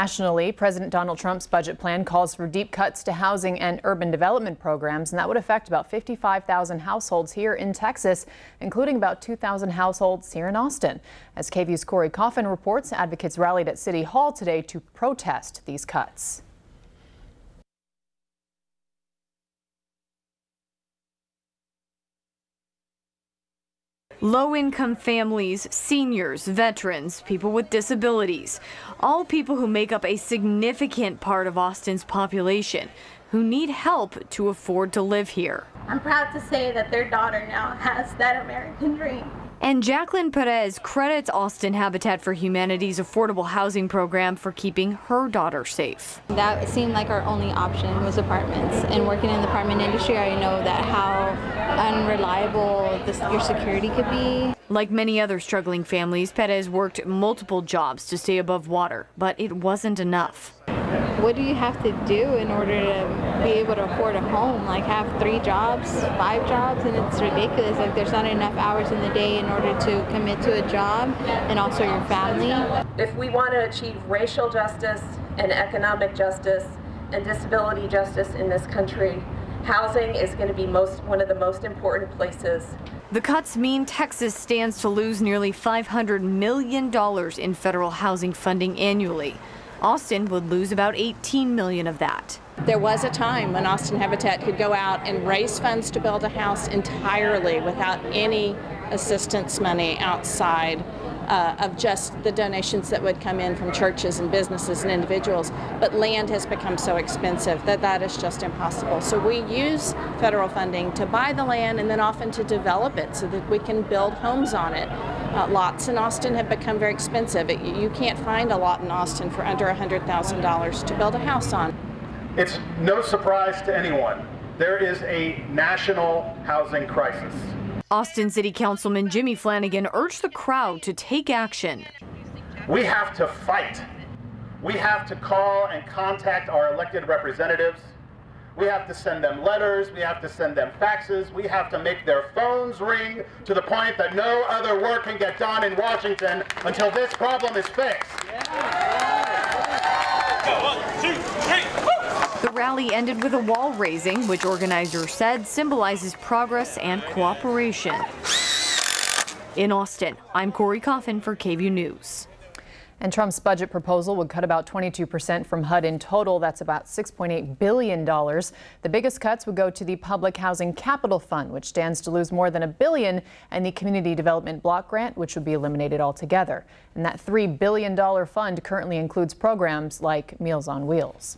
Nationally, President Donald Trump's budget plan calls for deep cuts to housing and urban development programs, and that would affect about 55,000 households here in Texas, including about 2,000 households here in Austin. As KVUE's Corey Coffin reports, advocates rallied at City Hall today to protest these cuts. Low-income families, seniors, veterans, people with disabilities, all people who make up a significant part of Austin's population who need help to afford to live here. I'm proud to say that their daughter now has that American dream. And Jacqueline Perez credits Austin Habitat for Humanity's affordable housing program for keeping her daughter safe. That seemed like our only option was apartments. And working in the apartment industry, I know that how unreliable your security could be. Like many other struggling families, Perez worked multiple jobs to stay above water, but it wasn't enough. What do you have to do in order to be able to afford a home? Like have 3 jobs, 5 jobs, and it's ridiculous. Like there's not enough hours in the day in order to commit to a job and also your family. If we want to achieve racial justice and economic justice and disability justice in this country, housing is going to be one of the most important places. The cuts mean Texas stands to lose nearly $500 million in federal housing funding annually. Austin would lose about $18 million of that. There was a time when Austin Habitat could go out and raise funds to build a house entirely without any assistance money outside of just the donations that would come in from churches and businesses and individuals. But land has become so expensive that is just impossible. So we use federal funding to buy the land and then often to develop it so that we can build homes on it. Lots in Austin have become very expensive. You can't find a lot in Austin for under $100,000 to build a house on. It's no surprise to anyone. There is a national housing crisis. Austin City Councilman Jimmy Flanagan urged the crowd to take action. We have to fight. We have to call and contact our elected representatives. We have to send them letters. We have to send them faxes. We have to make their phones ring to the point that no other work can get done in Washington until this problem is fixed. The rally ended with a wall raising, which organizers said symbolizes progress and cooperation. In Austin, I'm Corey Coffin for KVUE News. And Trump's budget proposal would cut about 22% from HUD in total. That's about $6.8 billion. The biggest cuts would go to the Public Housing Capital Fund, which stands to lose more than $1 billion, and the Community Development Block Grant, which would be eliminated altogether. And that $3 billion fund currently includes programs like Meals on Wheels.